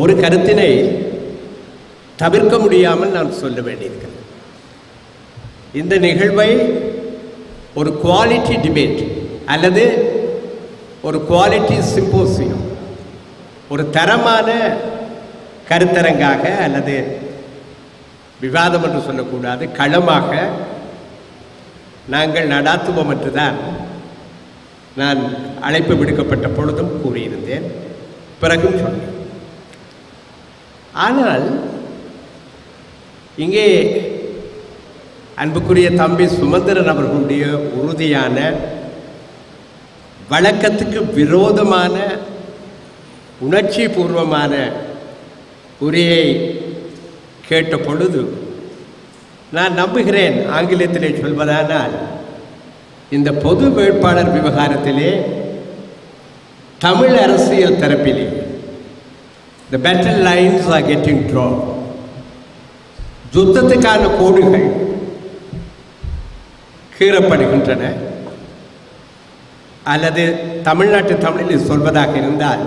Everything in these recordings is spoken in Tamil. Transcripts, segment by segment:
ஒரு கருத்தினை தவிர்க்க முடியாமல் நான் சொல்ல வேண்டியிருக்கிறேன். இந்த நிகழ்வை ஒரு குவாலிட்டி டிபேட் அல்லது ஒரு குவாலிட்டி சிம்போசியம், ஒரு தரமான கருத்தரங்காக அல்லது விவாதம் என்று சொல்லக்கூடாது, களமாக நாங்கள் நடாத்துவோம் என்றுதான் நான் அழைப்பு விடுக்கப்பட்ட பொழுதும் கூறியிருந்தேன், பிறகும் சொன்னேன். ஆனால் இங்கே அன்புக்குரிய தம்பி சுமந்திரன் அவர்களுடைய உறுதியான வழக்கத்துக்கு விரோதமான உணர்ச்சி பூர்வமான உரையை கேட்ட பொழுது நான் நம்புகிறேன், ஆங்கிலத்திலே சொல்வதானால் இந்த பொது வேட்பாளர் விவகாரத்திலே தமிழ் அரசியல் தரப்பிலே the battle lines are getting drawn. யுத்தத்துக்கான கோடுகள் கீறப்படுகின்றன. அல்லது தமிழ்நாட்டு தமிழில் சொல்வதாக இருந்தால்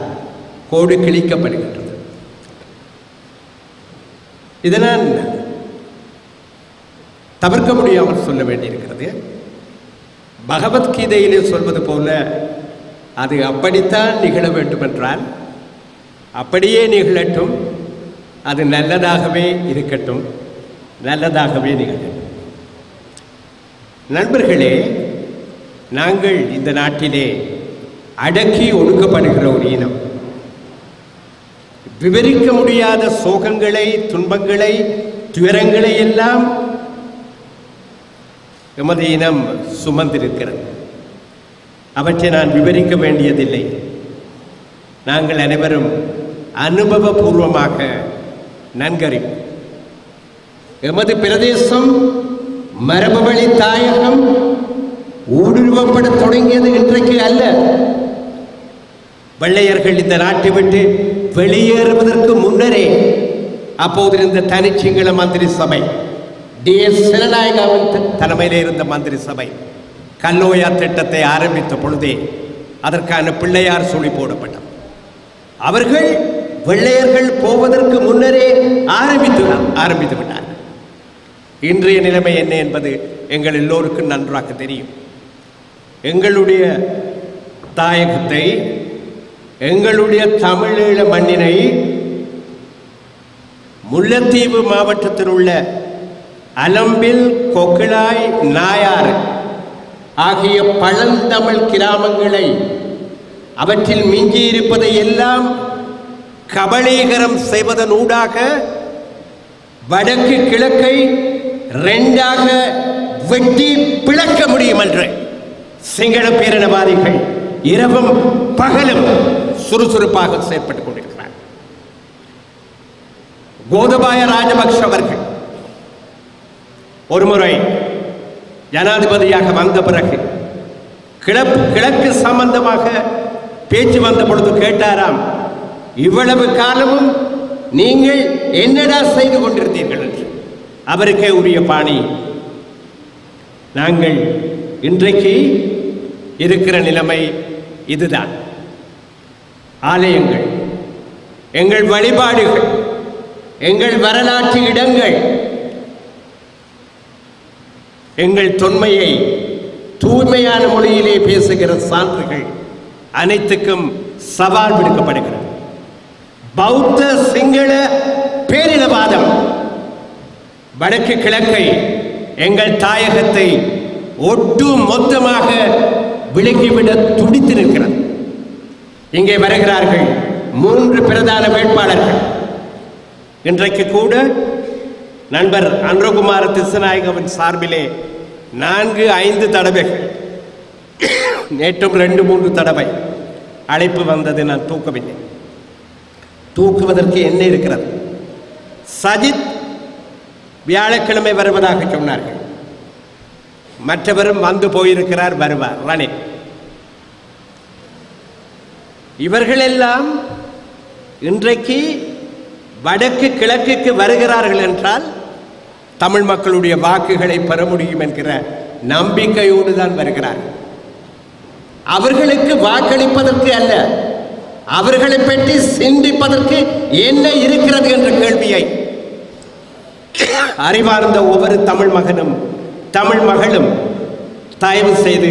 கோடு கிழிக்கப்படுகின்றது. இதனால் தவிர்க்க முடியாமல் சொல்ல வேண்டியிருக்கிறது. பகவத்கீதையிலே சொல்வது போல அது அப்படித்தான் நிகழ வேண்டும் என்றால் அப்படியே நிகழட்டும், அது நல்லதாகவே இருக்கட்டும், நல்லதாகவே நிகழட்டும். நண்பர்களே, நாங்கள் இந்த நாட்டிலே அடக்கி ஒடுக்கப்படுகிற ஒரு இனம். விவரிக்க முடியாத சோகங்களை, துன்பங்களை, துயரங்களை எல்லாம் எமது இனம் சுமந்திருக்கிறது. அவற்றை நான் விவரிக்க வேண்டியதில்லை. நாங்கள் அனைவரும் அனுபவபூர்வமாக நன்கறிவோம். எமது பிரதேசம், மரபுவழி தாயகம் ஊடுருவப்பட தொடங்கியது இன்றைக்கு அல்ல. வெள்ளையர்கள் இந்த நாட்டை விட்டு வெளியேறுவதற்கு முன்னரே அப்போது இருந்த தனிச்சிங்கள மந்திரி சபை, DS சினநாயகாவின் தலைமையிலே இருந்த மந்திரி சபை கல்லோயா திட்டத்தை ஆரம்பித்த பொழுதே அதற்கான பிள்ளையார் சொல்லி போடப்பட்டது. அவர்கள் வெள்ளையர்கள் போவதற்கு முன்னரே ஆரம்பித்து விட்டார். இன்றைய நிலைமை என்ன என்பது எங்கள் எல்லோருக்கும் நன்றாக தெரியும். எங்களுடைய தாயகத்தை, எங்களுடைய தமிழீழ மண்ணினை முல்லைத்தீவு மாவட்டத்தில் உள்ள அலம்பில், கொக்கிழாய், நாயாறு ஆகிய பழந்தமிழ் கிராமங்களை, அவற்றில் மிஞ்சி இருப்பதை எல்லாம் கபளீகரம் செய்வதனூடாக வடக்கு கிழக்கை ரெண்டாக வெட்டி பிளக்க முடியும் என்று சிங்கள பேரினவாதிகள் இரவும் பகலும் சுறுசுறுப்பாக செயற்பட்டுக் கொண்டிருக்கிறார். கோதபாய ராஜபக்ஷ அவர்கள் ஒருமுறை ஜனாதிபதியாக வந்த பிறகு கிழக்கு சம்பந்தமாக பேச்சு வந்த பொழுது கேட்டாராம், இவ்வளவு காலமும் நீங்கள் என்னடா செய்து கொண்டிருந்தீர்கள் என்று. அவருக்கே உரிய பாணி. நாங்கள் இன்றைக்கு இருக்கிற நிலைமை இதுதான். ஆலயங்கள், எங்கள் வழிபாடுகள், எங்கள் வரலாற்று இடங்கள், எங்கள் தொன்மையை தூய்மையான மொழியிலே பேசுகிற சான்றுகள் அனைத்துக்கும் சவால் விடுக்கப்படுகிறது. பௌத்த சிங்கள பேரினவாதம் வடக்கு கிழக்கை, எங்கள் தாயகத்தை ஒட்டு மொத்தமாக விலக்கிவிட துடித்து நிற்கிறது. இங்கே வருகிறார்கள் 3 பிரதான வேட்பாளர்கள். இன்றைக்கு கூட நண்பர் அன்ரகுமார திசுநாயகவின் சார்பிலே 4-5 தடவைகள், நேற்றும் 2-3 தடவை அழைப்பு வந்தது. நான் தூக்கவில்லை. தூக்குவதற்கு என்ன இருக்கிறது? சஜித் வியாழக்கிழமை வருவதாக சொன்னார்கள். மற்றவரும் வந்து போயிருக்கிறார், வருவார், ரணில். இவர்களெல்லாம் இன்றைக்கு வடக்கு கிழக்குக்கு வருகிறார்கள் என்றால் தமிழ் மக்களுடைய வாக்குகளை பெற முடியும் என்கிற நம்பிக்கையோடு தான் வருகிறார்கள். அவர்களுக்கு வாக்களிப்பதற்கு அல்ல, அவர்களை பற்றி சிந்திப்பதற்கு என்ன இருக்கிறது என்ற கேள்வியை அறிவார்ந்த ஒவ்வொரு தமிழ் மகனும் தமிழ் மகளும் தயவு செய்து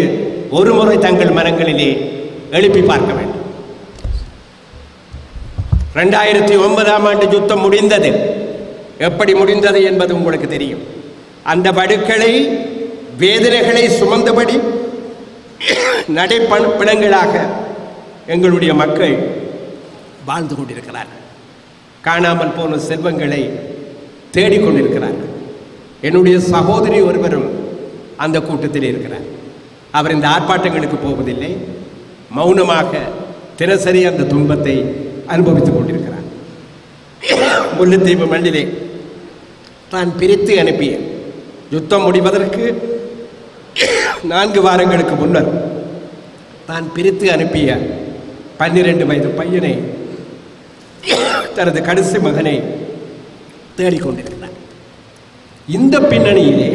ஒரு முறை தங்கள் மனங்களிலே எழுப்பி பார்க்க வேண்டும். 2009ஆம் ஆண்டு யுத்தம் முடிந்தது. எப்படி முடிந்தது என்பது உங்களுக்கு தெரியும். அந்த வடுக்களை வேதனைகளை சுமந்தபடி நடைப்பணங்களாக எங்களுடைய மக்கள் வாழ்ந்து கொண்டிருக்கிறார்கள். காணாமல் போன செல்வங்களை தேடிக்கொண்டிருக்கிறார்கள். என்னுடைய சகோதரி ஒருவரும் அந்த கூட்டத்தில் இருக்கிறார். அவர் இந்த ஆர்ப்பாட்டங்களுக்கு போவதில்லை, மௌனமாக தினசரி அந்த துன்பத்தை அனுபவித்துக் கொண்டிருக்கிறார். முல்லைத்தீவு மண்ணிலே தான் பிரித்து அனுப்பிய யுத்தம் முடிவதற்கு 4 வாரங்களுக்கு முன்னர் தான் பிரித்து அனுப்பிய 12 வயது பையனை தனது கடைசி மகனை தேடிக்கொண்டிருக்கிறார். இந்த பின்னணியிலே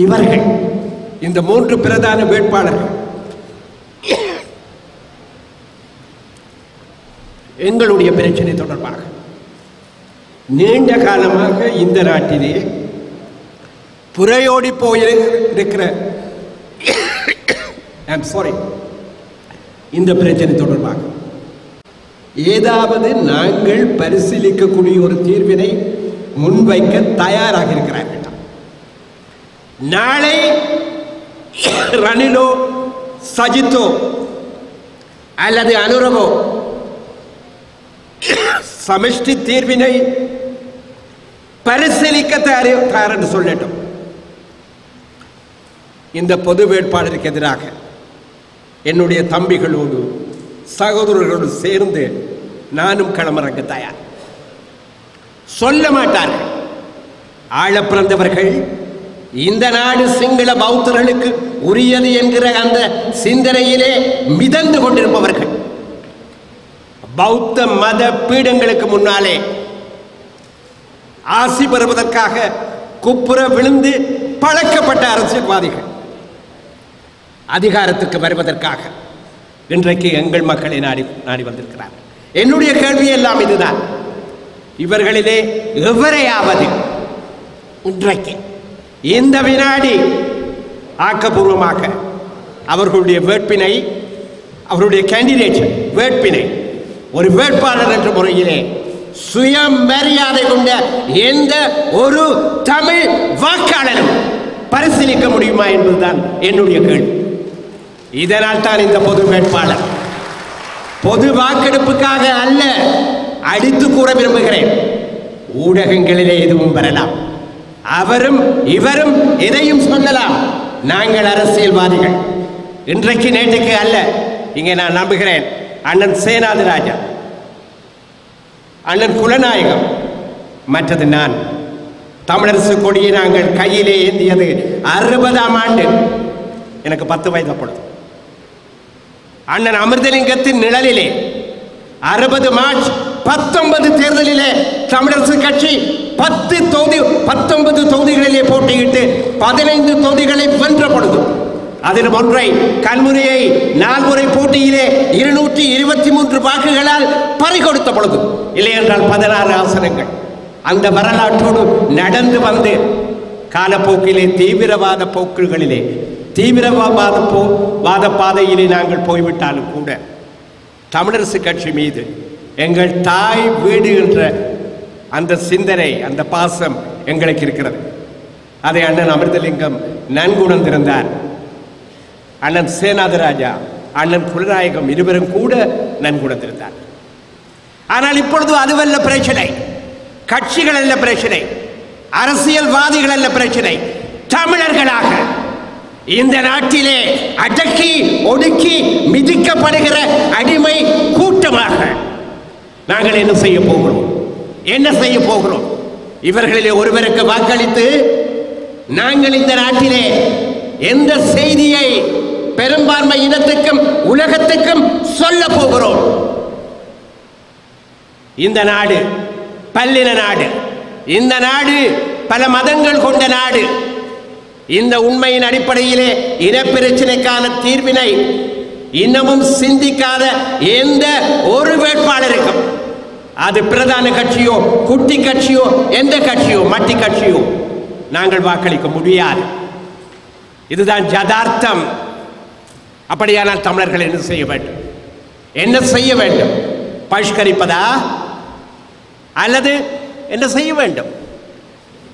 இவர்கள் இந்த 3 பிரதான வேட்பாளர்கள் எங்களுடைய பிரச்சனை தொடர்பாக நீண்ட காலமாக இந்த நாட்டிலே புறையோடி போயிருக்கிற இந்த பிரச்சனை தொடர்பாக ஏதாவது நாங்கள் பரிசீலிக்கக்கூடிய ஒரு தீர்வினை முன்வைக்க தயாராக இருக்கிறார்கள். நாளை ரணிலோ சஜித்தோ அல்லது அனுரவோ சமஷ்டி தீர்வினை பரிசீலிக்க தயார் என்று சொல்லட்டும். இந்த பொது வேட்பாளருக்கு எதிராக என்னுடைய தம்பிகளோடு சகோதரர்களோடு சேர்ந்து நானும் களமிறங்க தயார். சொல்ல மாட்டார்கள். ஆழ பிறந்தவர்கள், இந்த நாடு சிங்கள பௌத்தர்களுக்கு உரியது என்கிற அந்த சிந்தனையிலே மிதந்து கொண்டிருப்பவர்கள், பௌத்த மத பீடங்களுக்கு முன்னாலே ஆசி பெறுவதற்காக குப்புற விழுந்து பழக்கப்பட்ட அரசியல்வாதிகள் அதிகாரத்துக்கு வருவதற்காக இன்றைக்கு எங்கள் மக்களை நாடி வந்திருக்கிறார். என்னுடைய கேள்வி எல்லாம் இதுதான். இவர்களிலே எவரையாவது இன்றைக்கு இந்த வினாடி ஆக்கப்பூர்வமாக அவர்களுடைய வேட்பினை, அவருடைய கேண்டிடேட் வேட்பினை ஒரு வேட்பாளர் என்ற முறையிலே சுயமரியாதை கொண்ட எந்த ஒரு தமிழ் வாக்காளரும் பரிசீலிக்க முடியுமா என்பதுதான் என்னுடைய கேள்வி. இதனால் தான் இந்த பொது வேட்பாளர் பொது வாக்கெடுப்புக்காக அல்ல, அடித்து கூற விரும்புகிறேன். ஊடகங்களிலே எதுவும் வரலாம், அவரும் இவரும் எதையும் சொல்லலாம். நாங்கள் அரசியல்வாதிகள், இன்றைக்கு நேற்றுக்கு அல்ல. இங்கே நான் நம்புகிறேன் அண்ணன் சேனாதிராஜா, அண்ணன் குலநாயகம், மற்றது நான். தமிழரசு கொடியை நாங்கள் கையிலே ஏந்தியது 60ஆம் ஆண்டு, எனக்கு 10 வயது அப்பொழுது. அண்ணன் அமிர்தலிங்கத்தின் நிழலிலே 60 மார்ச் 19 தேர்தலிலே தமிழரசு கட்சி 19 தொகுதிகளிலே போட்டியிட்டு 15 தொகுதிகளை வென்ற பொழுது, அதில் ஒன்றை கல்முனையை 4 முறை போட்டியிலே 223 வாக்குகளால் பறிகொடுத்த பொழுது, இல்லை என்றால் 16 ஆசனங்கள். அந்த வரலாற்றோடு நடந்து வந்து காலப்போக்கிலே தீவிரவாத போக்குகளிலே தீவிரவாத பாதையிலே நாங்கள் போய்விட்டாலும் கூட தமிழரசு கட்சி மீது எங்கள் தாய் வீடு என்ற அந்த சிந்தனை, அந்த பாசம் எங்களுக்கு இருக்கிறது. அதை அண்ணன் அமிர்தலிங்கம் நன்குணர்ந்திருந்தார். அண்ணன் சேனாதிராஜா, அண்ணன் குலநாயகம் இருவரும் கூட நன்குணர்ந்திருந்தார். ஆனால் இப்பொழுது அதுவல்ல பிரச்சனை, கட்சிகள் அல்ல பிரச்சனை, அரசியல்வாதிகள் அல்ல பிரச்சனை. தமிழர்களாக இந்த நாட்டிலே அடக்கி ஒடுக்கி மிதிக்கப்படுகிற அடிமை கூட்டமாக நாங்கள் என்ன செய்ய போகிறோம்? இவர்களிலே ஒருவருக்கு வாக்களித்து நாங்கள் இந்த நாட்டிலே எந்த செய்தியை பெரும்பான்மை இனத்துக்கும் உலகத்துக்கும் சொல்ல போகிறோம்? இந்த நாடு பல்லின நாடு, இந்த நாடு பல மதங்கள் கொண்ட நாடு. இந்த உண்மையின் அடிப்படையிலே இனப்பிரச்சனைக்கான தீர்வினை இன்னமும் சிந்திக்காத எந்த ஒரு வேட்பாளருக்கும், அது பிரதான கட்சியோ குட்டி கட்சியோ எந்த கட்சியோ மட்டி கட்சியோ, நாங்கள் வாக்களிக்க முடியாது. இதுதான் யதார்த்தம். அப்படியானால் தமிழர்கள் என்ன செய்ய வேண்டும்? என்ன செய்ய வேண்டும்? பகிஷ்கரிப்பதா அல்லது என்ன செய்ய வேண்டும்?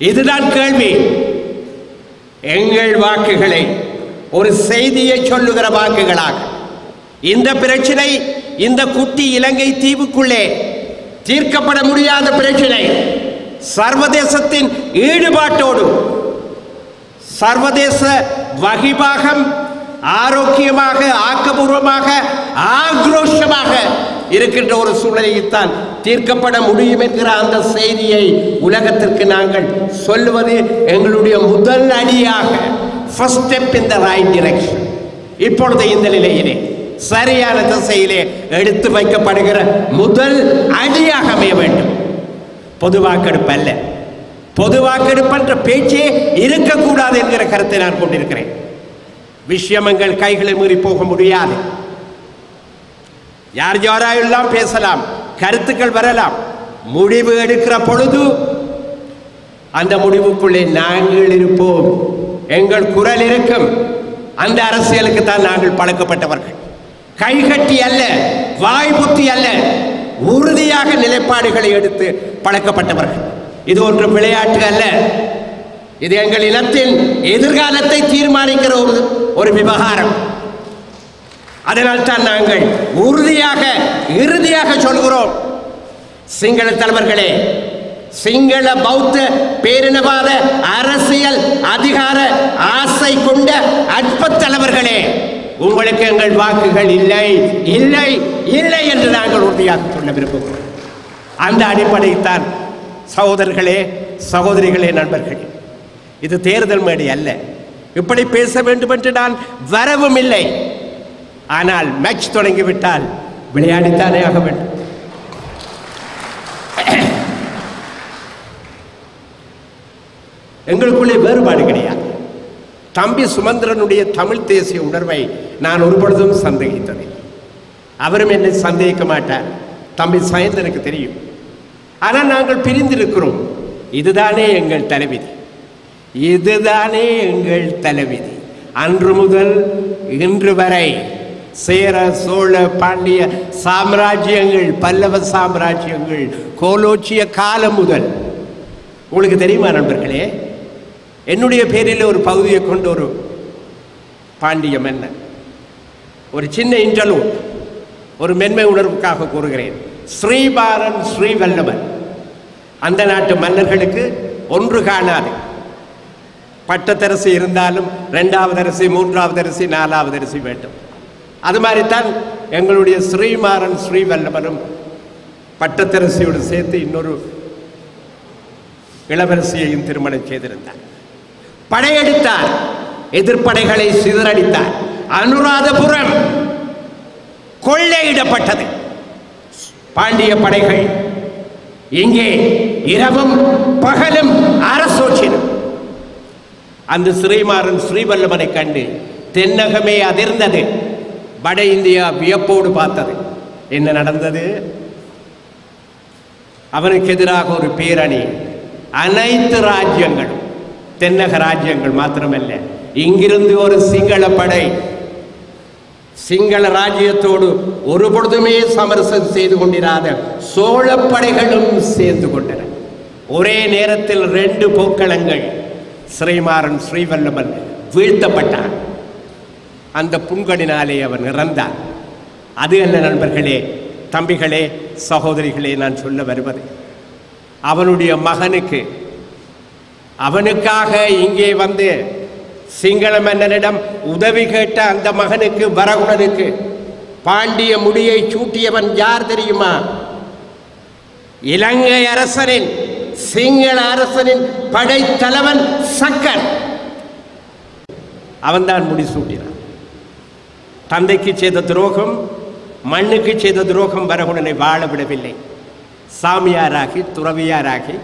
இதுதான் கேள்வி. எங்கள் வாக்குகளை ஒரு செய்தியை சொல்லுகிற வாக்குகளாக, இந்த பிரச்சனை இந்த குட்டி இலங்கை தீவுக்குள்ளே தீர்க்கப்பட முடியாத பிரச்சனை, சர்வதேசத்தின் ஈடுபாட்டோடு சர்வதேச வகிபாகம் ஆரோக்கியமாக ஆக்கபூர்வமாக ஆக்ரோஷமாக இருக்கின்ற ஒரு சூழ்நிலையைத்தான் தீர்க்கப்பட முடியும் என்கிற அந்த செய்தியை உலகத்திற்கு நாங்கள் சொல்லுவது எங்களுடைய முதல் அடியாக, first step in the right direction. இப்பொழுது இந்த நிலையிலே சரியான திசையிலே எடுத்து வைக்கப்படுகிற முதல் அடியாக அமைய வேண்டும். பொது வாக்கெடுப்பு அல்ல. பொது வாக்கெடுப்பு என்ற பேச்சே இருக்கக்கூடாது என்கிற கருத்தை நான் கொண்டிருக்கிறேன். விஷயம் எங்கள் கைகளை மீறி போக முடியாது. யார் யாரெல்லாம் பேசலாம், கருத்துக்கள் வரலாம். முடிவு எடுக்கிற பொழுது அந்த முடிவுக்குள்ளே நாங்கள் இருப்போம். எங்கள் குரல் இருக்கும். அந்த அரசியலுக்கு தான் நாங்கள் பழக்கப்பட்டவர்கள். கைகட்டி அல்ல, வாய் புத்தி அல்ல, உறுதியாக நிலைப்பாடுகளை எடுத்து பழக்கப்பட்டவர்கள். இது ஒன்று விளையாட்டு அல்ல. இது எங்கள் இனத்தின் எதிர்காலத்தை தீர்மானிக்கிற ஒரு விவகாரம். அதனால் தான் நாங்கள் உறுதியாக இறுதியாக சொல்கிறோம், சிங்கள தலைவர்களே, சிங்கள பௌத்த பேரினவாத அரசியல் அதிகார ஆசை கொண்ட அற்ப தலைவர்களே, உங்களுக்கு எங்கள் வாக்குகள் இல்லை இல்லை இல்லை என்று நாங்கள் உறுதியாக சொல்ல விரும்புகிறோம். அந்த அடிப்படையில் தான் சகோதரர்களே, சகோதரிகளே, நண்பர்களே, இது தேர்தல் மேடை அல்ல. இப்படி பேச வேண்டும் என்று நான் வரவும் இல்லை. ஆனால் மேட்ச் தொடங்கிவிட்டால் விளையாடித்தானே ஆக வேண்டும். எங்களுக்குள்ளே வேறுபாடு கிடையாது. தம்பி சுமந்திரனுடைய தமிழ் தேசிய உணர்வை நான் ஒரு பொழுதும் சந்தேகித்தது. அவரும் என்னை சந்தேகிக்க மாட்டார். தம்பி சயந்தனுக்கு தெரியும். ஆனால் நாங்கள் பிரிந்திருக்கிறோம். இதுதானே எங்கள் தலைவிதி. இதுதானே எங்கள் தலைவிதி. அன்று முதல் இன்று வரை சேர சோழ பாண்டிய சாம்ராஜ்யங்கள், பல்லவ சாம்ராஜ்யங்கள், கோலோச்சிய காலம் முதல் உங்களுக்கு தெரியுமா நண்பர்களே, என்னுடைய பேரில் ஒரு பகுதியை கொண்ட ஒரு பாண்டிய மன்னன், ஒரு சின்ன இன்டர்லூட், ஒரு மென்மை உணர்வுக்காக கூறுகிறேன். ஸ்ரீபாரன் ஸ்ரீவல்லவன் அந்த நாட்டு மன்னர்களுக்கு ஒன்று காணாது. பட்டத்தரசி இருந்தாலும் இரண்டாவது அரசி, மூன்றாவது அரசி, நாலாவது அரசி வேண்டும். அது மாதிரித்தான் எங்களுடைய ஸ்ரீமாறன் ஸ்ரீவல்லவனும் பட்டத்தரசியோடு சேர்த்து இன்னொரு இளவரசியையும் திருமணம் செய்திருந்தார். படையெடுத்தார், எதிர்ப்படைகளை சிதறடித்தார். அனுராதபுரம் கொள்ளையிடப்பட்டது. பாண்டிய படைகள் இங்கே இரவும் பகலும் அரசோச்சினும். அந்த ஸ்ரீமாறன் ஸ்ரீவல்லவனை கண்டு தென்னகமே அதிர்ந்தது. வட இந்தியா வியப்போடு பார்த்தது. என்ன நடந்தது? அவனுக்கு எதிராக ஒரு பேரணி. அனைத்து ராஜ்யங்களும், தென்னக ராஜ்யங்கள் மாத்திரமல்ல, இங்கிருந்து ஒரு சிங்கள படை சிங்கள ராஜ்யத்தோடு ஒரு பொழுதுமே சமரசம் செய்து கொண்டிராத சோழ படைகளும் சேர்ந்து கொண்டன. ஒரே நேரத்தில் 2 போர்க்களங்கள். ஸ்ரீமாறன் ஸ்ரீவல்லவன் வீழ்த்தப்பட்டான். அந்த புண்களினாலே அவன் இறந்தான். அது என்ன நண்பர்களே, தம்பிகளே, சகோதரிகளே, நான் சொல்ல வருவது, அவனுடைய மகனுக்கு, அவனுக்காக இங்கே வந்து சிங்கள மன்னனிடம் உதவி கேட்ட அந்த மகனுக்கு, வரகுணனுக்கு பாண்டிய முடியை சூட்டியவன் யார் தெரியுமா? இலங்கை அரசனின், சிங்கள அரசனின் படைத்தலைவன் சக்கர். அவன்தான் முடி சூட்டினான். தந்தைக்கு செய்த துரோகம், மண்ணுக்கு செய்த துரோகம் வரகுணனை வாழ விடவில்லை. சாமியாராகி துறவியாராகி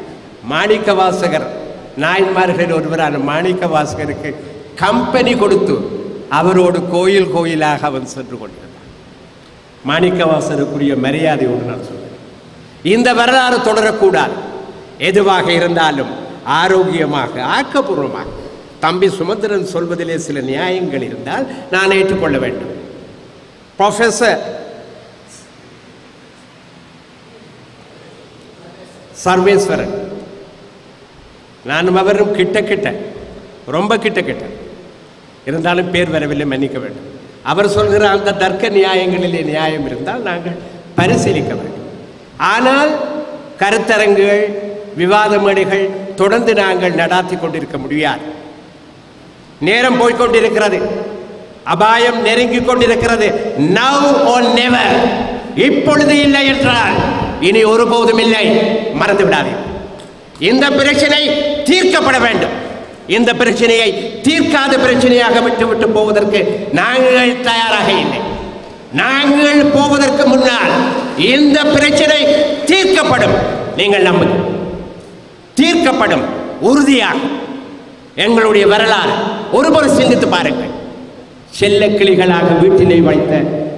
மாணிக்க வாசகர், நாயன்மார்களில் ஒருவரான மாணிக்க வாசகருக்கு கம்பெனி கொடுத்து அவரோடு கோயில் கோயிலாக அவன் சென்று கொண்டிருந்தான். மாணிக்கவாசருக்குரிய மரியாதையோடு நான் சொல்றேன். இந்த வரலாறு தொடரக்கூடாது. எதுவாக இருந்தாலும் ஆரோக்கியமாக ஆக்கப்பூர்வமாக தம்பி சுமந்திரன் சொல்வதிலே சில நியாயங்கள் இருந்தால் நான் ஏற்றுக்கொள்ள வேண்டும். ப்ரொஃபஸர் சர்வேஸ்வரன், நானும் அவரும் கிட்ட ரொம்ப கிட்ட இருந்தாலும் பேர் வரவில்லை, மன்னிக்க வேண்டும். அவர் சொல்கிற அந்த தர்க்க நியாயங்களிலே நியாயம் இருந்தால் நாங்கள் பரிசீலிக்க வேண்டும். ஆனால் கருத்தரங்குகள், விவாத மேடைகள் தொடர்ந்து நாங்கள் நடாத்தி கொண்டிருக்க முடியாது. நேரம் போய்கொண்டிருக்கிறது, அபாயம் நெருங்கிக் கொண்டிருக்கிறது. நவ் ஆர் நெவர், இப்பொழுது இல்லை என்றால் இனி ஒருபோதும் இல்லை. மறந்து விடாதீர்கள். இந்த பிரச்சனை தீர்க்கப்பட வேண்டும். இந்த பிரச்சனையை தீர்க்காத பிரச்சனையாக விட்டு போவதற்கு நாங்கள் தயாராக இல்லை. நாங்கள் போவதற்கு முன்னால் இந்த பிரச்சனை தீர்க்கப்படும். நீங்கள் நம்புங்கள், தீர்க்கப்படும் உறுதியாக. எங்களுடைய வரலாறு ஒருமுறை சிந்தித்து பாருங்கள். செல்ல கிளிகளாக வீட்டிலே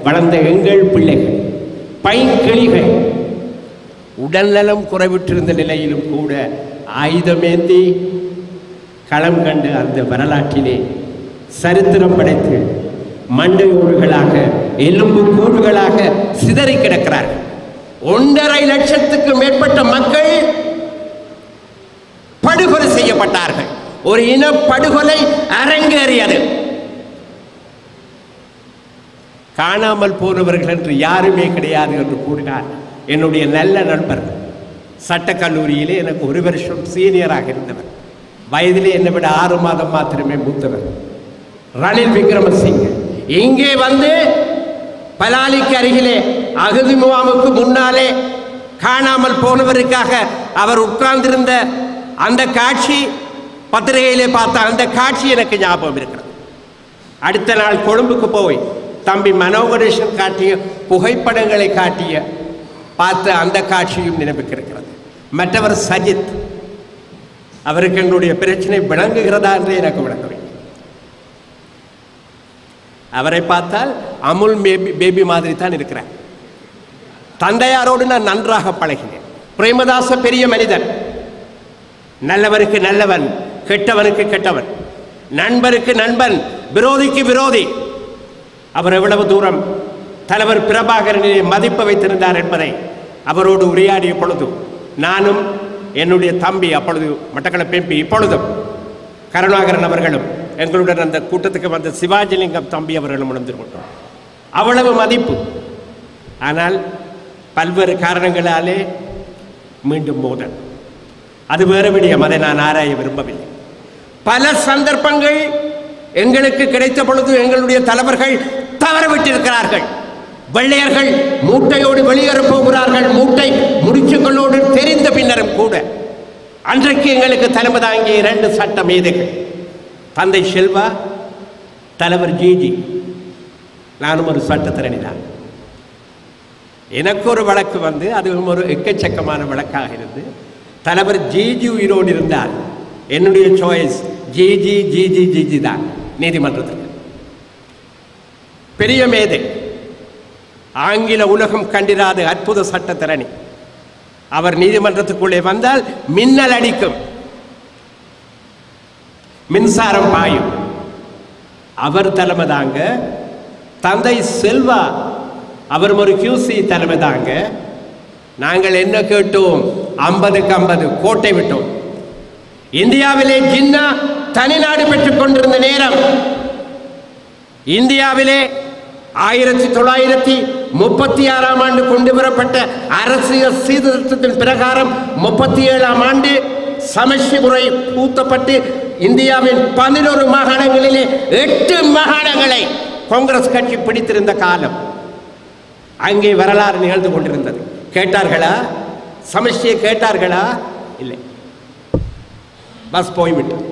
வளர்ந்த எங்கள் பிள்ளைகள், பைங்கிளிகள், உடல்நலம் குறைவிட்டிருந்த நிலையிலும் கூட ஆயுதமேந்தி களம் கண்டு அந்த வரலாற்றிலே சரித்திரம் படைத்து மண்டையோடுகளாக எலும்பு கூடுகளாக சிதறி கிடக்கிறார்கள். 1.5 லட்சத்துக்கு மேற்பட்ட மக்கள் படுகொலை செய்யப்பட்டார்கள். ஒரு இன படுகொலை அரங்கேறியது. காணாமல் போனவர்கள் என்று யாருமே கிடையாது என்று கூறினார் என்னுடைய நல்ல நண்பர். சட்டக்கல்லூரியிலே எனக்கு 1 வருஷம் சீனியராக இருந்தவர். வயதிலே என்னை விட 6 மாதம் மாத்திரமே மூத்தவர் ரணில் விக்ரமசிங்கே. இங்கே வந்து பலாலிக்கு அருகிலே அகதி முகாமுக்கு முன்னாலே காணாமல் போனவருக்காக அவர் உட்கார்ந்திருந்த அந்த காட்சி, பத்திரிகையிலே பார்த்த அந்த காட்சி எனக்கு ஞாபகம் இருக்கிறது. அடுத்த நாள் கொழும்புக்கு போய் தம்பி மனோகரேஷன் காட்டிய புகைப்படங்களை பார்த்த அந்த காட்சியும் நினைவுக்கு இருக்கிறது. மற்றவர் சஜித், அவருக்கு எங்களுடைய பிரச்சனை விளங்குகிறதா என்று எனக்கு விளங்கவில்லை. அவரை பார்த்தால் அமுல் பேபி மாதிரி தான் இருக்கிறார். தந்தையாரோடு நான் நன்றாக பழகினேன். பிரேமதாச பெரிய மனிதன், நல்லவருக்கு நல்லவன், கெட்டவனுக்கு கெட்டவன், நண்பருக்கு நண்பன், விரோதிக்கு விரோதி. அவர் எவ்வளவு தூரம் தலைவர் பிரபாகரனை மதிப்பு வைத்திருந்தார் என்பதை அவரோடு உரையாடிய பொழுது நானும் என்னுடைய தம்பி, அப்பொழுது மட்டக்களப்பு எம்பி, இப்பொழுதும் கருணாகரன் அவர்களும் எங்களுடன் அந்த கூட்டத்துக்கு வந்த சிவாஜிலிங்கம் தம்பி அவர்களும் உணர்ந்து கொண்டோம். அவ்வளவு மதிப்பு. ஆனால் பல்வேறு காரணங்களாலே மீண்டும் மோதல். அது வேறு விடயம், அதை நான் ஆராய விரும்பவில்லை. பல சந்தர்ப்பங்கள் எங்களுக்கு கிடைத்த பொழுது எங்களுடைய தலைவர்கள் தவறவிட்டிருக்கிறார்கள். வெள்ளையர்கள் மூட்டையோடு வெளியேறப் போகிறார்கள், மூட்டை முடிச்சுகளோடு தெரிந்த பின்னரும் கூட அன்றைக்கு எங்களுக்கு தலைமை தாங்கிய 2 சட்ட மேதைகள், தந்தை செல்வா, தலைவர் ஜிஜி. நானும் ஒரு சட்டத்திறனிதான். எனக்கு ஒரு வழக்கு வந்து அதுவும் ஒரு எக்கச்சக்கமான வழக்காக இருந்து தலைவர் ஜிஜி உயிரோடு இருந்தால் என்னுடைய சாய்ஸ் ஜிஜி ஜிஜி ஜிஜி தான் நீதிமன்றத்தில். பெரிய மேதை, ஆங்கில உலகம் கண்டிராத அற்புத சட்டத்திறனி. அவர் நீதிமன்றத்துக்குள்ளே வந்தால் மின்னல் அடிக்கும், மின்சாரம் பாயும். அவர் தலைமை தாங்க. தந்தை செல்வா, அவர் ஒரு QC தலைமை தாங்க. நாங்கள் என்ன கேட்டோம்? 50க்கு 50 கோட்டை விட்டோம். இந்தியாவிலே ஜின்னா தனிநாடு பெற்றுக் கொண்டிருந்த நேரம், இந்தியாவிலே 1936ஆம் ஆண்டு கொண்டு வரப்பட்ட அரசியல் சீர்திருத்தத்தின் பிரகாரம் 37ஆம் ஆண்டு சமஷ்டி முறை பூத்தப்பட்டு இந்தியாவின் 11 மாகாணங்களிலே 8 மாகாணங்களை காங்கிரஸ் கட்சி பிடித்திருந்த காலம். அங்கே வரலாறு நிகழ்ந்து கொண்டிருந்தது. கேட்டார்களா? சமஷ்டியை கேட்டார்களா? இல்லை, பஸ் போய்விட்டது.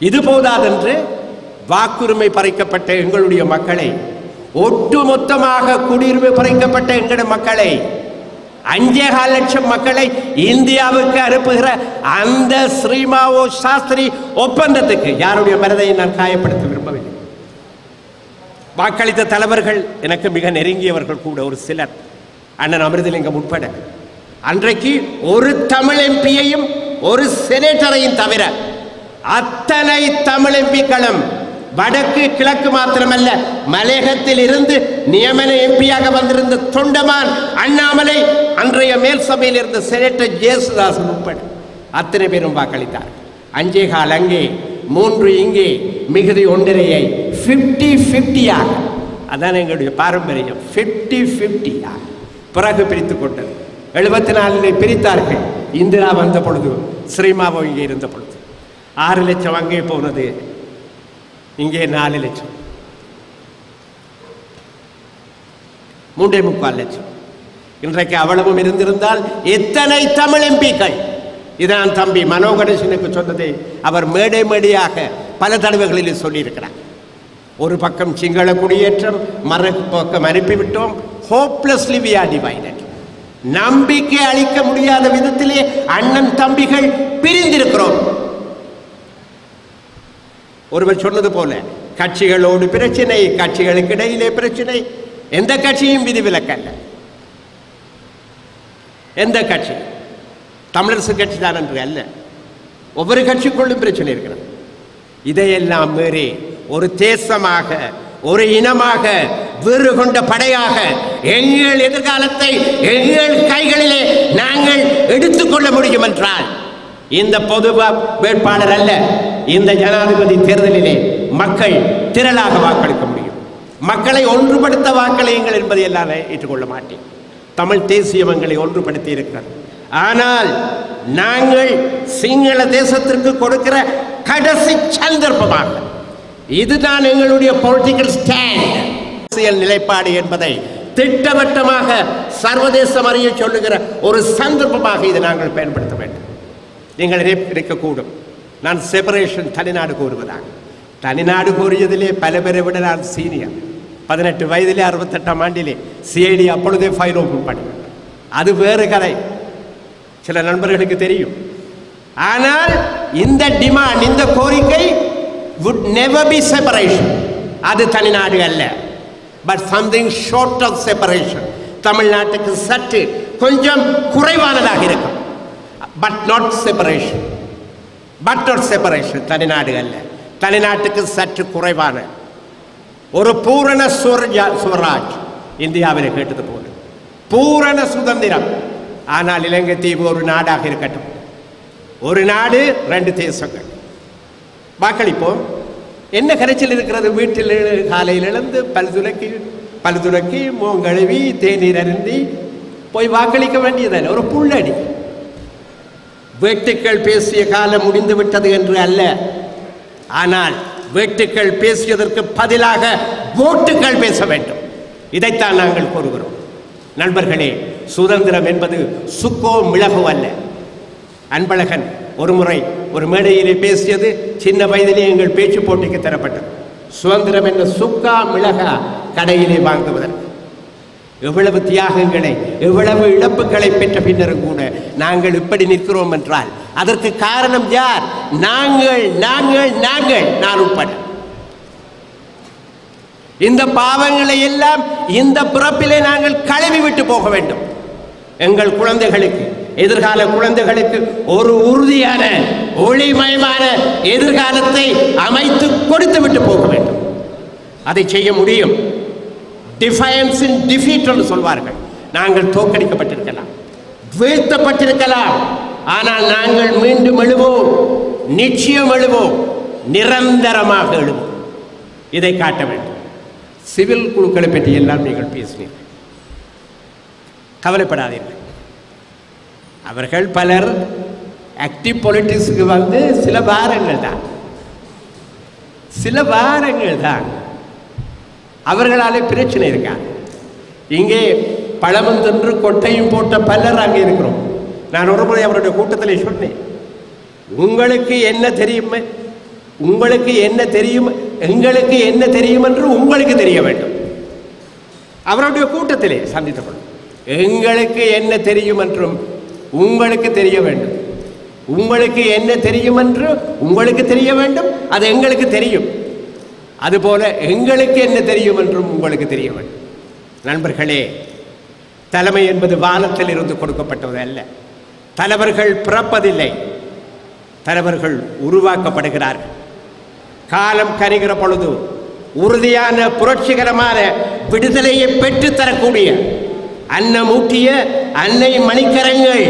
இது போதாதென்று வாக்குரிமை பறிக்கப்பட்ட எங்களுடைய மக்களை, ஒட்டுமொத்தமாக குடியுரிமை பறிக்கப்பட்ட எங்களுடைய மக்களை 5.25 லட்சம் மக்களை இந்தியாவுக்கு அனுப்புகிற அந்த ஸ்ரீமாவோ சாஸ்திரி ஒப்பந்தத்துக்கு யாருடைய மனதை நான் காயப்படுத்த விரும்பவில்லை. வாக்களித்த தலைவர்கள் எனக்கு மிக நெருங்கியவர்கள் கூட, ஒரு சிலர், அண்ணன் அமிர்தலிங்கம் உட்பட. அன்றைக்கு ஒரு தமிழ் எம்பியையும் ஒரு செனேட்டரையும் தவிர அத்தனை தமிழ் எம்பிக்களும் வடக்கு கிழக்கு மாத்திரமல்ல, மலையகத்தில் இருந்து நியமன எம்பியாக வந்திருந்த தொண்டமான் அண்ணாமலை, அன்றைய மேல் சபையில் இருந்த செனேட்டர் ஜேசுதாசன் உட்பட அத்தனை பேரும் வாக்களித்தார். 5.25 அங்கே, 3 இங்கே, மிகுதி 1.5 50-50 அதான் எங்களுடைய பாரம்பரியம். 50-50 பிறகு பிரித்து கொண்டது. 74 பிரித்தார்கள். இந்திரா வந்த பொழுது, ஸ்ரீமாவோ இங்கே இருந்த பொழுது 6 லட்சம் அங்கே போனது, இங்கே 4 லட்சம், 3.25 லட்சம். இன்றைக்கு அவ்வளவும் இருந்திருந்தால் எத்தனை தமிழ் எம்பிக்கள்! இதான் தம்பி மனோ கணேசனுக்கு சொன்னதை அவர் மேடை மேடையாக பல தடவைகளில் சொல்லியிருக்கிறார். ஒரு பக்கம் சிங்கள குடியேற்றம், மறு பக்கம் அனுப்பிவிட்டோம். Hopelessly we are divided. நம்பிக்கை அளிக்க முடியாத விதத்திலே அண்ணன் தம்பிகள் பிரிந்திருக்கிறோம். ஒருவர் சொன்னது போல, கட்சிகளோடு பிரச்சனை, கட்சிகளுக்கு இடையிலே பிரச்சனை. எந்த கட்சியும் விதிவிலக்கல்ல. எந்த கட்சி தமிழரசு கட்சி தான் என்று அல்ல, ஒவ்வொரு கட்சிக்குள்ளும் பிரச்சனை இருக்கிறது. இதையெல்லாம் மீறி ஒரு தேசமாக, ஒரு இனமாக, வீறு கொண்ட படையாக எங்கள் எதிர்காலத்தை எங்கள் கைகளிலே நாங்கள் எடுத்துக்கொள்ள முடியும் என்றால், இந்த பொது வேட்பாளர் அல்ல, இந்த ஜனாதிபதி தேர்தலிலே மக்கள் திரளாக வாக்களிக்க முடியும். மக்களை ஒன்றுபடுத்த வாக்களியுங்கள் என்பதை எல்லாம் ஏற்றுக்கொள்ள மாட்டேன். தமிழ் தேசியமங்களை ஒன்றுபடுத்தி இருக்கிறது. ஆனால் நாங்கள் சிங்கள தேசத்திற்கு கொடுக்கிற கடைசி சந்தர்ப்பமாக, இதுதான் எங்களுடைய பொலிட்டிக்கல் ஸ்டாண்ட், அரசியல் நிலைப்பாடு என்பதை திட்டவட்டமாக சர்வதேசம் அறிய சொல்லுகிற ஒரு சந்தர்ப்பமாக இதை நாங்கள் பயன்படுத்த வேண்டும். நீங்கள் இருக்கக்கூடும், நான் செப்பரேஷன் தனிநாடு கோருவதாக. தனிநாடு கோரியதிலே பல பேரை விட நான் சீனியர். 18 வயதிலே 68ஆம் ஆண்டிலே சிஐடி அப்பொழுதே ஃபைல் ஓப்பன் பண்ணேன். அது வேறு கதை, சில நண்பர்களுக்கு தெரியும். ஆனால் இந்த டிமாண்ட், இந்த கோரிக்கை would never be separation. அது தனிநாடு அல்ல, but something short of separation. தமிழ்நாட்டுக்கு சற்று கொஞ்சம் குறைவானதாக இருக்கும். but not separation. தனிநாடு அல்ல, தனிநாட்டுக்கு சற்று குறைவான ஒரு பூரண சுவராஜ் இந்தியாவில் கேட்டது போல பூரண சுதந்திரம். ஆனால் இலங்கை தீவு ஒரு நாடாக இருக்கட்டும். ஒரு நாடு, 2 தேசங்கள். வாக்களிப்போம். என்ன கரைச்சல் இருக்கிறது? வீட்டில் காலையில் இழந்து பல் துலக்கி மூங்கழுவி தேநீர் அருந்தி போய் வாக்களிக்க வேண்டியதான ஒரு புள்ளடி. வேட்டுக்கள் பேசிய காலம் முடிந்து விட்டது என்று அல்ல, ஆனால் வேட்டுக்கள் பேசியதற்கு பதிலாக ஓட்டுக்கள் பேச வேண்டும். இதைத்தான் நாங்கள் கூறுகிறோம். நண்பர்களே, சுதந்திரம் என்பது சுக்கோ மிளகோ அல்ல. அன்பழகன் ஒரு முறை ஒரு மேடையிலே பேசியது சின்ன வயதிலே எங்கள் பேச்சு போட்டிக்கு தரப்பட்டது. சுதந்திரம் என்ற சுக்கா மிளகா கடையிலே வாங்குவதற்கு. எவ்வளவு தியாகங்களை, எவ்வளவு இழப்புகளை பெற்ற பின்னரும் கூட நாங்கள் இப்படி நிற்கிறோம் என்றால் அதற்கு காரணம் யார்? நாங்கள் நாங்கள் நாங்கள் நான் உட்பட. இந்த பாவங்களை எல்லாம் இந்த பிறப்பிலே நாங்கள் கழுவி விட்டு போக வேண்டும். எங்கள் குழந்தைகளுக்கு, எதிர்கால குழந்தைகளுக்கு ஒரு உறுதியான ஒளிமயமான எதிர்காலத்தை அமைத்து கொடுத்து விட்டு போக வேண்டும். அதை செய்ய முடியும். டிஃபயன்ஸ் இன் டிஃபீட் என்று சொல்வார்கள். நாங்கள் தோற்கடிக்கப்பட்டிருக்கலாம், வீழ்த்தப்பட்டிருக்கலாம், ஆனால் நாங்கள் மீண்டும் எழுவோம், நிச்சயம் எழுவோம், நிரந்தரமாக எழுவோம். இதை காட்ட வேண்டும். சிவில் குழுக்களை பற்றி எல்லாம் நீங்கள் பேசினீர்கள். கவலைப்படாதீர்கள். அவர்கள் பலர் ஆக்டிவ் பொலிட்டிக்ஸுக்கு வந்து சில வாரங்கள் தான் அவர்களாலே பிரச்சனை இருக்காங்க. இங்கே பழமும் தின்று கொட்டையும் போட்ட பலர் அங்கே இருக்கிறோம். நான் ஒரு முறை அவருடைய கூட்டத்தில் சொன்னேன், உங்களுக்கு என்ன தெரியும், உங்களுக்கு என்ன தெரியும், எங்களுக்கு என்ன தெரியும் என்று உங்களுக்கு தெரிய வேண்டும். அவருடைய கூட்டத்திலே சந்தித்தப்படும் எங்களுக்கு என்ன தெரியும் என்றும் உங்களுக்கு தெரிய வேண்டும். உங்களுக்கு என்ன தெரியும் என்று உங்களுக்கு தெரிய வேண்டும், அது எங்களுக்கு தெரியும். அதுபோல எங்களுக்கு என்ன தெரியும் என்றும் உங்களுக்கு தெரிய வேண்டும். நண்பர்களே, தலைமை என்பது வானத்தில் இருந்து கொடுக்கப்பட்டது அல்ல. தலைவர்கள் பிறப்பதில்லை, தலைவர்கள் உருவாக்கப்படுகிறார்கள். காலம் கருகிற பொழுது உறுதியான புரட்சிகரமான விடுதலையை பெற்றுத்தரக்கூடிய அன்னமூட்டிய அன்னை மணிக்கரங்கள்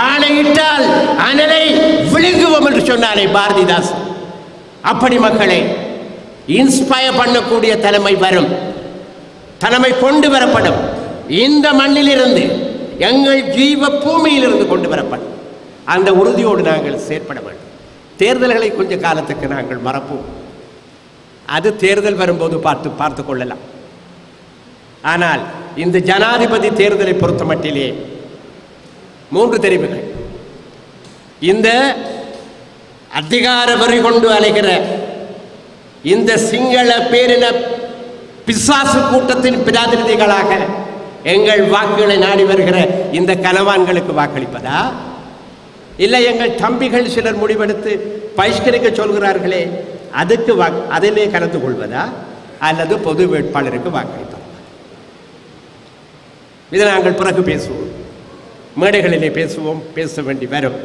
ஆணையிட்டால் அனலை விழுங்குவோம் என்று சொன்னாரே பாரதிதாஸ். அப்படி மக்களை இன்ஸ்பயர் பண்ணக்கூடிய தலைமை வரும், தலைமை கொண்டு வரப்படும். இந்த மண்ணிலிருந்து, எங்கள் ஜீவ பூமியிலிருந்து கொண்டு வரப்படும். அந்த உறுதியோடு நாங்கள் செயற்பட வேண்டும். தேர்தல்களை கொஞ்ச காலத்துக்கு நாங்கள் மறப்போம். அது தேர்தல் வரும்போது பார்த்து கொள்ளலாம். ஆனால் இந்த ஜனாதிபதி தேர்தலை பொறுத்த மட்டிலே 3 தெரிவுகள். இந்த அதிகார வரி கொண்டு அலைகிற இந்த சிங்கள பேரின பிசாசு கூட்டத்தின் பிரதிநிதிகளாக எங்கள் வாக்குகளை நாடி வருகிற இந்த கனவான்களுக்கு வாக்களிப்பதா, இல்லை எங்கள் தம்பிகள் சிலர் முடிவெடுத்து பகிஷ்கரிக்க சொல்கிறார்களே அதுக்கு அதிலே கலந்து கொள்வதா, அல்லது பொது வேட்பாளருக்கு வாக்களிப்பதா? இதை நாங்கள் பிறகு பேசுவோம், மேடைகளிலே பேசுவோம், பேச வேண்டி வரும்.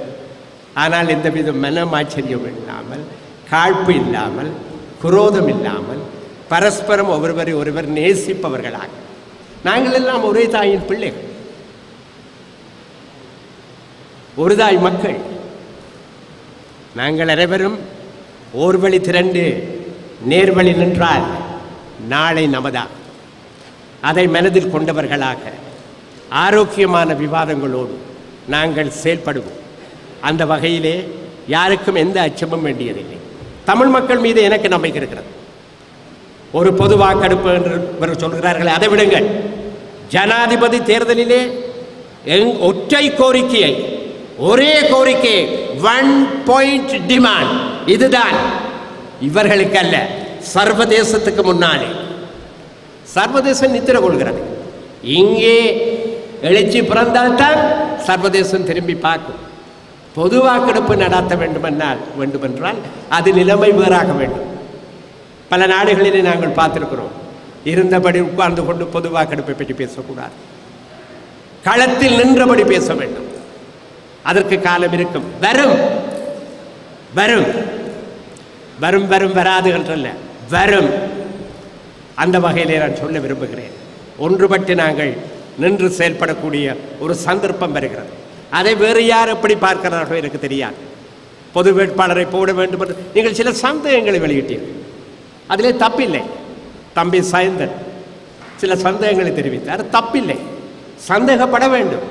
ஆனால் எந்தவித மனமாச்சரியம் இல்லாமல், காழ்ப்பு இல்லாமல், குரோதம் இல்லாமல், பரஸ்பரம் ஒருவரை ஒருவர் நேசிப்பவர்களாக நாங்கள் எல்லாம் ஒரே தாயின் பிள்ளைகள், ஒரு தாய் மக்கள். நாங்கள் அனைவரும் ஓர்வழி திரண்டு நேர்வழி நின்றால் நாளை நமதா. அதை மனதில் கொண்டவர்களாக ஆரோக்கியமான விவாதங்களோடு நாங்கள் செயல்படுவோம். அந்த வகையிலே யாருக்கும் எந்த அச்சமும் வேண்டியதில்லை. தமிழ் மக்கள் மீது எனக்கு நம்பிக்கை இருக்கிறது. ஒரு பொது வாக்கெடுப்பு என்று சொல்கிறார்கள், அதை விடுங்கள். ஜனாதிபதி தேர்தலிலே ஒற்றை கோரிக்கையை, ஒரே கோரிக்கை, 1 point டிமாண்ட், இதுதான். இவர்களுக்கு அல்ல, சர்வதேசத்துக்கு முன்னாலே. சர்வதேசம் நித்திர கொள்கிறது. இங்கே எழுச்சி பிறந்தால்தான் சர்வதேசம் திரும்பி பார்க்கும். பொது வாக்கெடுப்பு நடத்த வேண்டுமென்றால் அது நிலைமை வேறாக வேண்டும். பல நாடுகளிலே நாங்கள் பார்த்திருக்கிறோம். இருந்தபடி உட்கார்ந்து கொண்டு பொது வாக்கெடுப்பை பற்றி பேசக்கூடாது, களத்தில் நின்றபடி பேச வேண்டும். அதற்கு காலம் இருக்கும். வரும் வரும் வரும் வரும் வராது என்றல்ல, வரும். அந்த வகையிலே நான் சொல்ல விரும்புகிறேன், ஒன்றுபட்டு நாங்கள் நின்று செயல்படக்கூடிய ஒரு சந்தர்ப்பம் வருகிறது. அதை வேறு யார் எப்படி பார்க்கிறார்களோ எனக்கு தெரியாது. பொது வேட்பாளரை போட வேண்டும் என்று நீங்கள் சில சந்தேகங்களை வெளியிட்டீர்கள், அதிலே தப்பில்லை. தம்பி சாய்ந்தன் சில சந்தேகங்களை தெரிவித்தார், தப்பில்லை, சந்தேகப்பட வேண்டும்.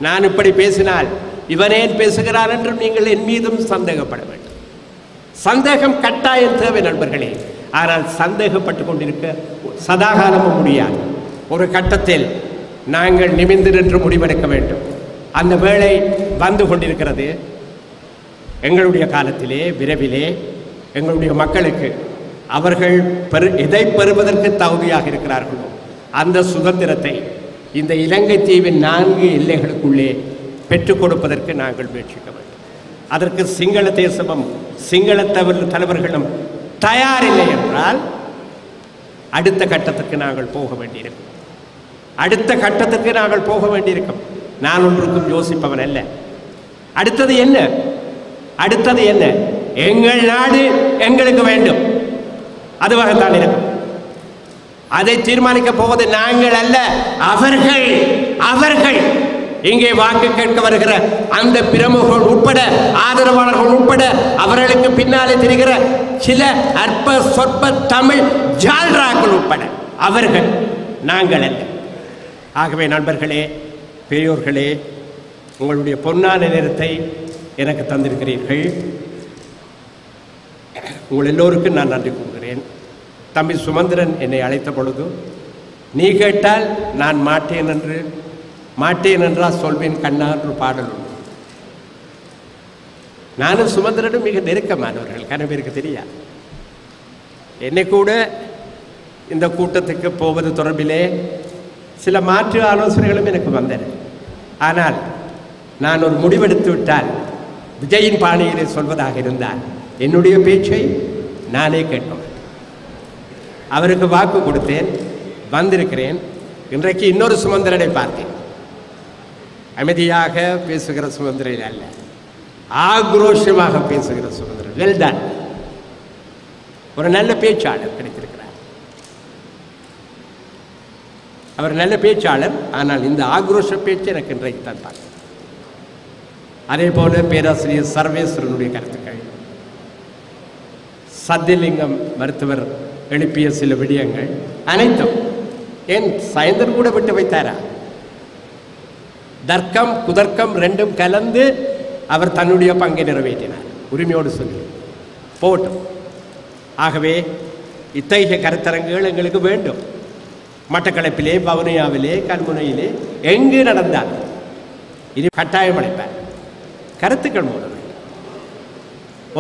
நான் இப்படி பேசினால் இவனேன் பேசுகிறான் என்று நீங்கள் என் மீதும் சந்தேகப்பட வேண்டும். சந்தேகம் கட்டாயம் தேவை நண்பர்களே. ஆனால் சந்தேகப்பட்டு கொண்டிருக்க சதாகாலமும் முடியாது. ஒரு கட்டத்தில் நாங்கள் நிமிர்ந்து நின்று முடிவெடுக்க வேண்டும். அந்த வேளை வந்து கொண்டிருக்கிறது. எங்களுடைய காலத்திலே, விரைவிலே எங்களுடைய மக்களுக்கு அவர்கள் எதை பெறுவதற்கு தகுதியாக இருக்கிறார்களோ அந்த சுதந்திரத்தை இந்த இலங்கை தீவின் 4 எல்லைகளுக்குள்ளே பெற்றுக் கொடுப்பதற்கு நாங்கள் முயற்சிக்க வேண்டும். அதற்கு சிங்கள தேசமும் சிங்கள தலைவர்களும் தயாரில்லை என்றால் அடுத்த கட்டத்துக்கு நாங்கள் போக வேண்டியிருக்கும். அடுத்த கட்டத்துக்கு நாங்கள் போக வேண்டியிருக்கும். நான் ஒன்றுக்கும் யோசிப்பவன் அல்ல. அடுத்தது என்ன? அடுத்தது என்ன? எங்கள் நாடு எங்களுக்கு வேண்டும், அதுவாகத்தான் இருக்கும். அதை தீர்மானிக்க போவது நாங்கள் அல்ல, அவர்கள். அவர்கள் இங்கே வாக்கு கேட்க வருகிற அந்த பிரமுகர்கள் உட்பட, ஆதரவாளர்கள் உட்பட, அவர்களுக்கு பின்னாலே தெரிகிற சில அற்ப சொற்ப தமிழ் ஜால்ராக்கள் உட்பட அவர்கள், நாங்கள் அல்ல. ஆகவே நண்பர்களே, பெரியோர்களே, உங்களுடைய பொன்னான நேரத்தை எனக்கு தந்திருக்கிறீர்கள். உங்கள் எல்லோருக்கும் நான் நன்றி கூறுகிறேன். தம்பி சுமந்திரன் என்னை அழைத்த பொழுது, நீ கேட்டால் நான் மாட்டேன் என்றால் சொல்வேன் கண்ணா என்று பாடல் உண்டு. நானும் சுமந்திரனும் மிக நெருக்கமானவர்கள், கனவேருக்கு தெரியாது. என்னை கூட இந்த கூட்டத்துக்கு போவது தொடர்பிலே சில மாற்று ஆலோசனைகளும் எனக்கு வந்தன. ஆனால் நான் ஒரு முடிவெடுத்து விட்டால் விஜயின் பாணியிலே சொல்வதாக இருந்தால் என்னுடைய பேச்சை நானே கேட்டோம். அவருக்கு வாக்கு கொடுத்தேன், வந்திருக்கிறேன். இன்றைக்கு இன்னொரு சுமந்திரனை பார்த்தேன். அமைதியாக பேசுகிற சுமந்திரன் அல்ல, ஆக்ரோஷமாக பேசுகிற சுமந்திரன். வெல்தான், ஒரு நல்ல பேச்சாளர் கிடைத்திருக்கிறார். அவர் நல்ல பேச்சாளர். ஆனால் இந்த ஆக்ரோஷ பேச்சு எனக்கு இன்றைக்கு தான் பார்த்தேன். அதே போல பேராசிரியர் சர்வேஸ்வரனுடைய கருத்துக்கள், சத்தியலிங்கம் மருத்துவர் எழுப்பிய சில விடயங்கள் அனைத்தும், ஏன் சயந்தன் கூட விட்டு வைத்தாரா? தர்க்கம் குதர்க்கம் ரெண்டும் கலந்து அவர் தன்னுடைய பங்கை நிறைவேற்றினார், உரிமையோடு சொல்லி போட்டும். ஆகவே இத்தகைய கருத்தரங்குகள் எங்களுக்கு வேண்டும். மட்டக்களப்பிலே, வவுனியாவிலே, கல்முனையிலே எங்கு நடந்தால் இது கட்டாயம் அடைப்பார். கருத்துக்கள் மூலம்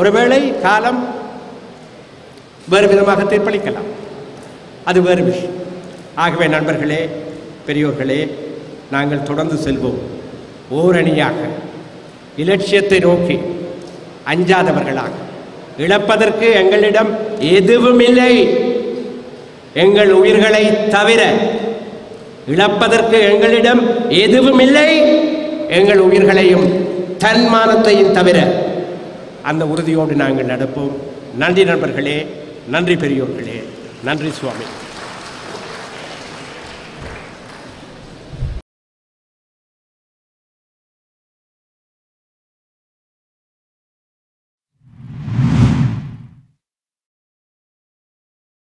ஒருவேளை காலம் வேறு விதமாக தீர்ப்பளிக்கலாம், அது வேறு விஷயம். ஆகவே நண்பர்களே, பெரியோர்களே, நாங்கள் தொடர்ந்து செல்வோம். ஓரணியாக இலட்சியத்தை நோக்கி அஞ்சாதவர்களாக. இழப்பதற்கு எங்களிடம் எதுவும் இல்லை, எங்கள் உயிர்களை தவிர. இழப்பதற்கு எங்களிடம் எதுவும் இல்லை, எங்கள் உயிர்களையும் தன்மானத்தையும் தவிர. அந்த உறுதியோடு நாங்கள் நடப்போம். நன்றி நண்பர்களே, நன்றி பெரியோர்களே, நன்றி சுவாமி.